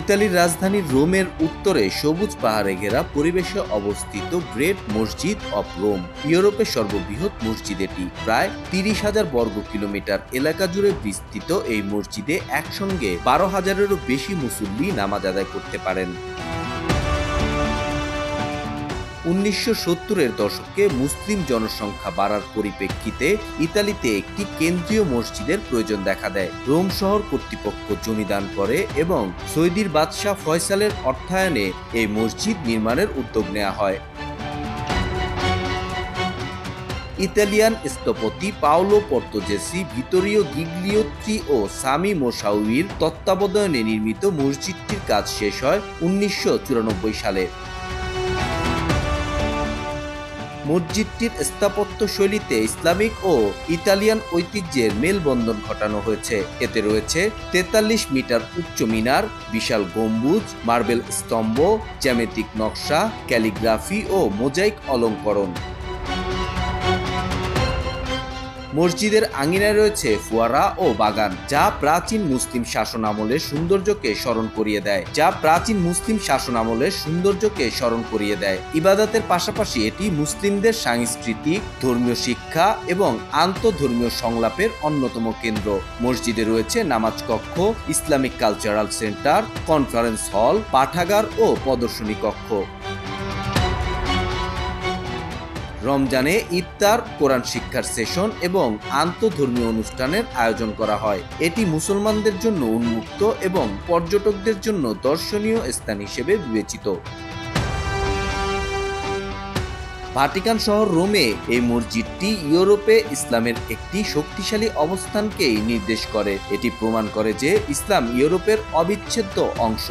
ইতালির রাজধানী রোমের উত্তরে সবুজ পাহাড়ে ঘেরা পরিবেশে অবস্থিত গ্রেট মসজিদ অফ রোম ইউরোপের সর্ববৃহৎ মসজিদ। এটি প্রায় ৩০,০০০ বর্গ কিলোমিটার এলাকা জুড়ে বিস্তৃত। এই মসজিদে একসঙ্গে ১২,০০০-এরও বেশি মুসল্লি নামাজ আদায় করতে পারেন। ১৯৭০-এর দশকে মুসলিম জনসংখ্যা বাড়ার পরিপ্রেক্ষিতে ইতালিতে একটি কেন্দ্রীয় মসজিদের প্রয়োজন দেখা দেয়। রোম শহর কর্তৃপক্ষ জমি দান করে এবং সৌদির বাদশাহ ফয়সালের অর্থায়নে এই মসজিদ নির্মাণের উদ্যোগ নেওয়া হয়। ইতালিয়ান স্থপতি পাওলো পর্তোজেসি, ভিতোরিও গিগ্লিওত্রি ও সামি মোসাউইর তত্ত্বাবধানে নির্মিত মসজিদটির কাজ শেষ হয় ১৯৯৪ সালে। মসজিদটির স্থাপত্য শৈলীতে ইসলামিক ও ইতালিয়ান ঐতিহ্যের মেলবন্ধন ঘটানো হয়েছে। এতে রয়েছে ৪৩ মিটার উচ্চ মিনার, বিশাল গম্বুজ, মার্বেল স্তম্ভ, জ্যামিতিক নকশা, ক্যালিগ্রাফি ও মোজাইক অলঙ্করণ। মসজিদের আঙিনায় রয়েছে ফোয়ারা ও বাগান, যা প্রাচীন মুসলিম শাসনামলের সৌন্দর্যকে স্মরণ করিয়ে দেয়। ইবাদতের পাশাপাশি এটি মুসলিমদের সাংস্কৃতিক, ধর্মীয় শিক্ষা এবং আন্তঃধর্মীয় সংলাপের অন্যতম কেন্দ্র। মসজিদে রয়েছে নামাজ কক্ষ, Islamic cultural centre, conference hall, পাঠাগার ও প্রদর্শনী কক্ষ। রমজানে ইফতার, কোরআন শিক্ষার সেশন এবং আন্তঃধর্মীয় অনুষ্ঠানের আয়োজন করা হয়। এটি মুসলমানদের জন্য উন্মুক্ত এবং পর্যটকদের জন্য দর্শনীয় স্থান হিসেবে বিবেচিত। ভাটিকান শহর রোমে এই মসজিদটি ইউরোপে ইসলামের একটি শক্তিশালী অবস্থানকেই নির্দেশ করে। এটি প্রমাণ করে যে ইসলাম ইউরোপের অবিচ্ছেদ্য অংশ।